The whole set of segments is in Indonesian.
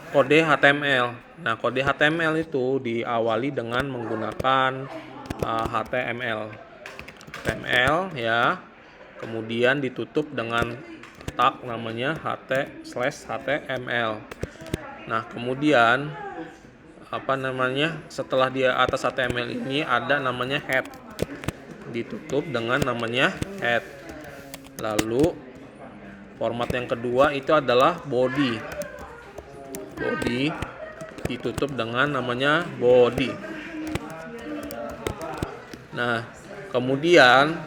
kode HTML. Nah, kode HTML itu diawali dengan menggunakan HTML. HTML ya. Kemudian ditutup dengan tag namanya ht/html. Nah, kemudian setelah dia atas HTML ini ada namanya head. Ditutup dengan namanya head. Lalu format yang kedua itu adalah body. Body ditutup dengan namanya body. Nah, kemudian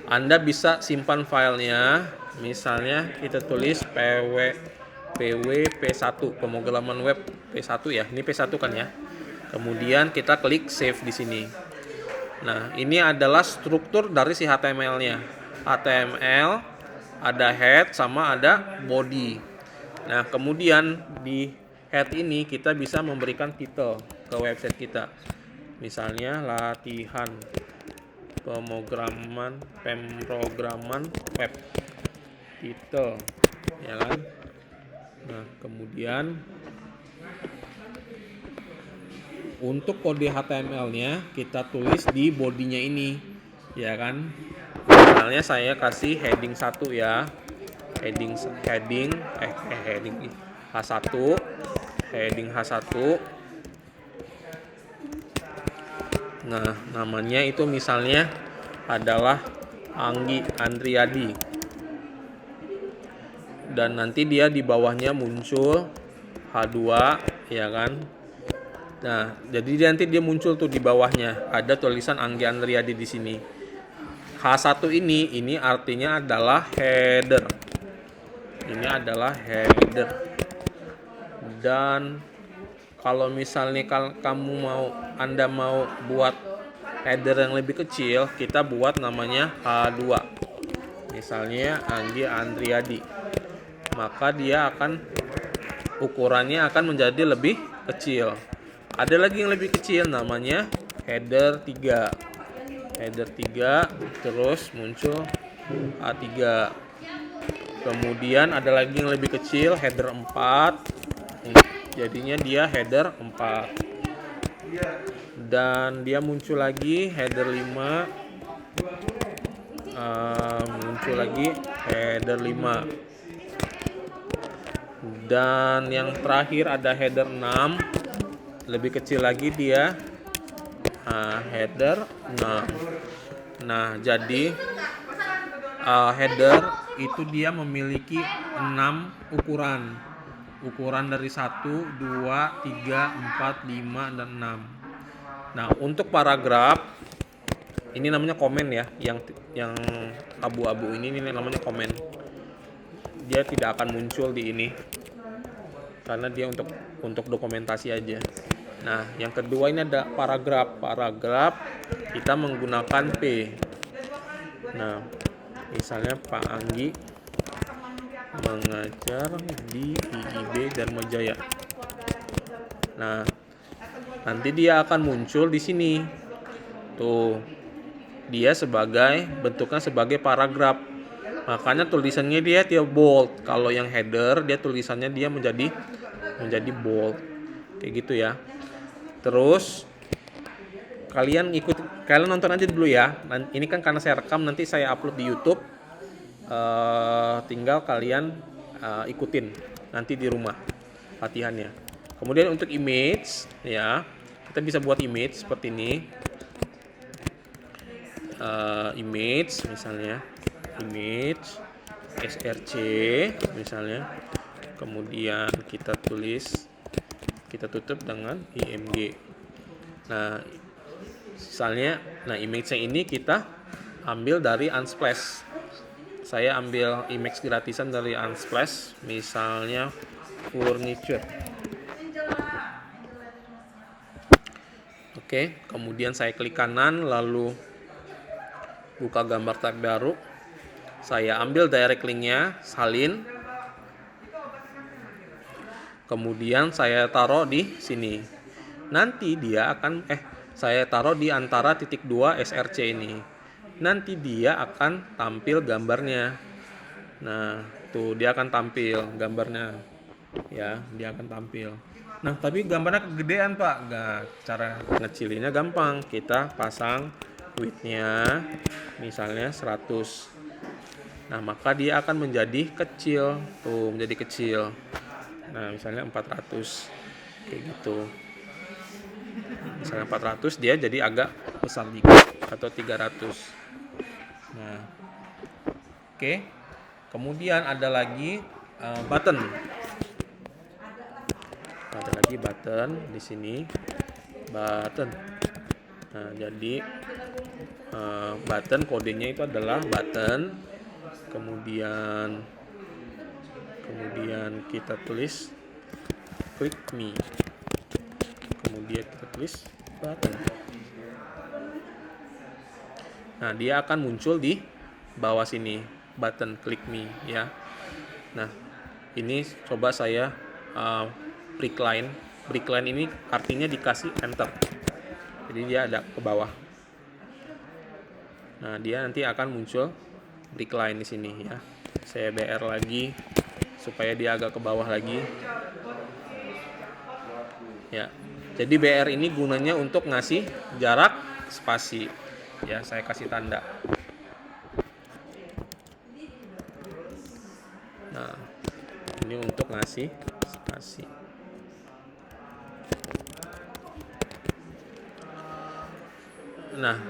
Anda bisa simpan filenya. Misalnya kita tulis pwp1 pemrograman web P1 ya. Ini P1 kan ya. Kemudian kita klik save di sini. Nah, ini adalah struktur dari si HTML-nya. HTML, ada head sama ada body. Nah, kemudian di head ini kita bisa memberikan title ke website kita. Misalnya latihan pemrograman web. Title, ya kan? Nah, kemudian untuk kode HTML-nya kita tulis di bodinya ini, ya kan? Misalnya saya kasih heading 1 ya. Heading H1, heading H1. Nah, namanya itu misalnya adalah Anggi Andriadi. Dan nanti dia di bawahnya muncul H2, ya kan? Nah, jadi nanti dia muncul tuh di bawahnya ada tulisan Anggi Andriadi di sini. H1 ini artinya adalah header. Ini adalah header. Dan kalau misalnya Anda mau buat header yang lebih kecil, kita buat namanya H2. Misalnya Anggi Andriadi. Maka dia ukurannya akan menjadi lebih kecil. Ada lagi yang lebih kecil namanya header 3. Header 3 terus muncul A3. Kemudian ada lagi yang lebih kecil header 4. Jadinya dia header 4. Dan dia muncul lagi header 5. Muncul lagi header 5. Dan yang terakhir ada header 6. Lebih kecil lagi dia header 6. Nah, jadi header itu dia memiliki 6 ukuran. Ukuran dari 1, 2, 3, 4, 5, dan 6. Nah, untuk paragraf ini namanya komen ya. Yang abu-abu ini namanya komen. Dia tidak akan muncul di ini karena dia untuk dokumentasi aja. Nah, yang kedua ini ada paragraf. Paragraf kita menggunakan P. Nah, misalnya Pak Anggi mengajar di IIB Dharma Jaya. Nah, nanti dia akan muncul di sini. Tuh, dia bentuknya sebagai paragraf. Makanya tulisannya dia bold. Kalau yang header dia tulisannya dia menjadi bold. Kayak gitu ya. Terus kalian nonton aja dulu ya. Ini kan karena saya rekam, nanti saya upload di YouTube. Tinggal kalian ikutin nanti di rumah latihannya. Kemudian untuk image ya, kita bisa buat image seperti ini. Image misalnya, image src misalnya. Kemudian kita tutup dengan img. Nah, misalnya, image yang ini kita ambil dari Unsplash. Saya ambil image gratisan dari Unsplash, misalnya furniture. Oke, kemudian saya klik kanan, lalu buka gambar tab baru. Saya ambil direct linknya, salin. Kemudian saya taruh di sini. Nanti dia akan saya taruh di antara titik 2 src ini. Nanti dia akan tampil gambarnya. Nah, tuh dia akan tampil gambarnya. ya, dia akan tampil. Nah, tapi gambarnya kegedean Pak. Nah, cara ngecilinnya gampang. Kita pasang width-nya misalnya 100. Nah, maka dia akan menjadi kecil. Tuh, menjadi kecil. Nah, misalnya 400. Kayak gitu. Misalnya 400, dia jadi agak besar dikit, atau 300. Nah, oke. Kemudian ada lagi button. Ada lagi button di sini. Button. Nah, jadi button kodenya itu adalah button. Kemudian kita tulis click me. Kemudian kita tulis button. Nah, dia akan muncul di bawah sini, button click me ya. Nah, ini coba saya break line. Break line ini artinya dikasih enter. Jadi dia ada ke bawah. Nah, dia nanti akan muncul break line di sini ya. Saya BR lagi supaya dia agak ke bawah lagi. Ya. Jadi BR ini gunanya untuk ngasih jarak spasi. Ya, saya kasih tanda. Nah, ini untuk ngasih spasi. Nah,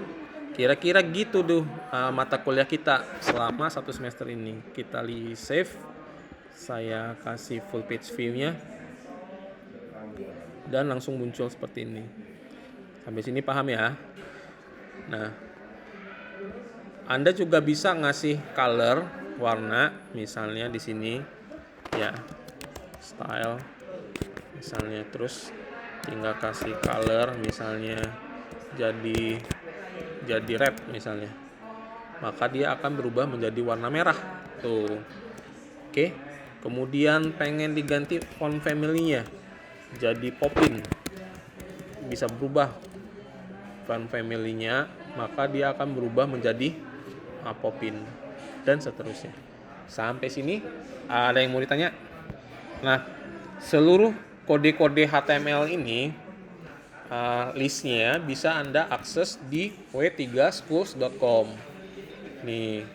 kira-kira gitu tuh mata kuliah kita selama 1 semester ini. Kita save. Saya kasih full page view-nya. Dan langsung muncul seperti ini. Sampai sini paham ya? Nah, Anda juga bisa ngasih color, warna, misalnya di sini ya, style misalnya, terus tinggal kasih color misalnya jadi red misalnya, maka dia akan berubah menjadi warna merah tuh. Oke. Kemudian pengen diganti font family-nya jadi Poppin, bisa berubah font family-nya, maka dia akan berubah menjadi Poppin, dan seterusnya. Sampai sini ada yang mau ditanya? Nah, seluruh kode-kode HTML ini listnya bisa Anda akses di w3schools.com. Nih,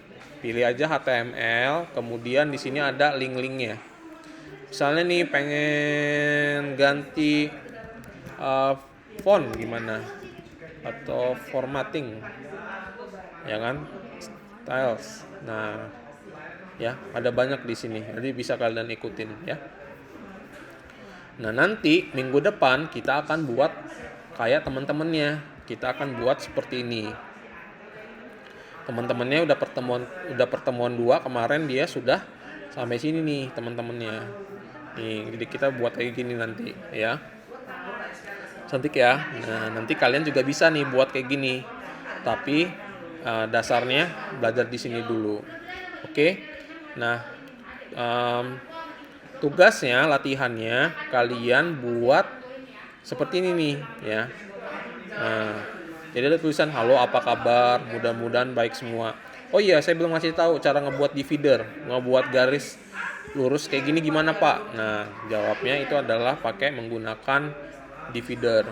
pilih aja HTML, kemudian di sini ada link-linknya. Misalnya nih pengen ganti font gimana, atau formatting, ya kan, styles. Nah, ya ada banyak di sini, jadi bisa kalian ikutin ya. Nah, nanti minggu depan kita akan buat kayak teman-temannya. Kita akan buat seperti ini. Teman-temannya udah pertemuan 2 kemarin, dia sudah sampai sini nih teman-temannya. Nih, jadi kita buat kayak gini nanti ya. Cantik ya. Nah, nanti kalian juga bisa nih buat kayak gini. Tapi dasarnya belajar di sini dulu. Oke. Nah, tugasnya, latihannya kalian buat seperti ini nih ya. Nah, jadi ada tulisan halo apa kabar, mudah-mudahan baik semua. Oh iya, saya belum ngasih tahu cara ngebuat divider, ngebuat garis lurus kayak gini gimana Pak. Nah, jawabnya itu adalah pakai menggunakan divider.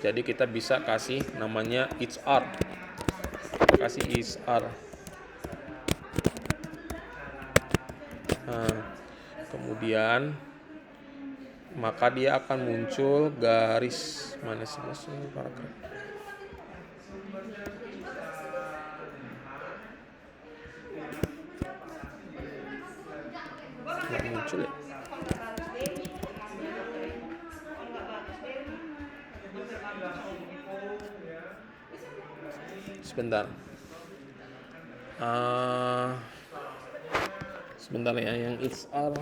Jadi kita bisa kasih namanya each art. Kasih each art. Nah, kemudian maka dia akan muncul garis mana sih paragraf. Nggak muncul ya. Sebentar. Sebentar ya, yang it's are.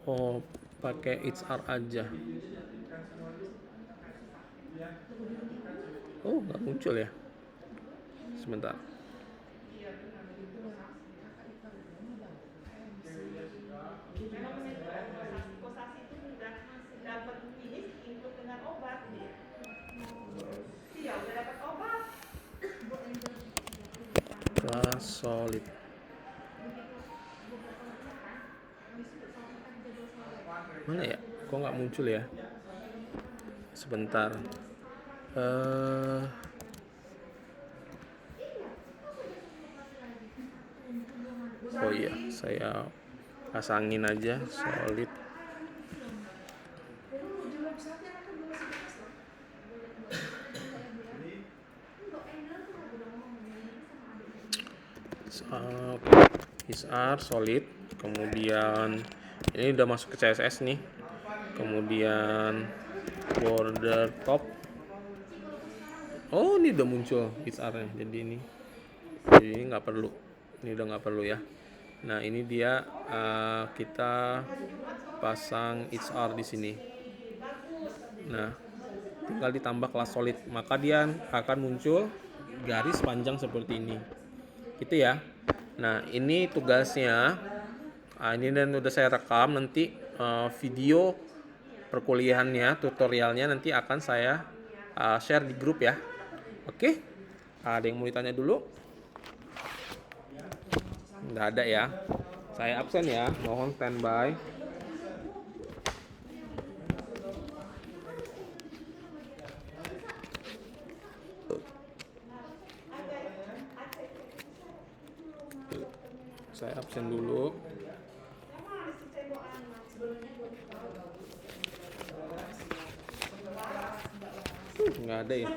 Oh, pakai it's are aja. Oh, nggak muncul ya? Sebentar. Kelas solid. Mana ya? Kok nggak muncul ya? Sebentar. Oh iya, saya pasangin aja solid. XR solid. Kemudian ini udah masuk ke CSS nih. Kemudian border top. Oh, ini udah muncul XR-nya. Jadi ini nggak perlu. Ini udah nggak perlu ya. Nah, ini dia kita pasang XR di sini. Nah, tinggal ditambah kelas solid, maka dia akan muncul garis panjang seperti ini. Gitu ya. Nah, ini tugasnya. Ini dan udah saya rekam, nanti video perkuliahannya, tutorialnya nanti akan saya share di grup ya. Oke? Ada yang mau ditanya dulu? Nggak ada ya. Saya absen ya, mohon standby. Saya absen dulu. Nggak ada ya.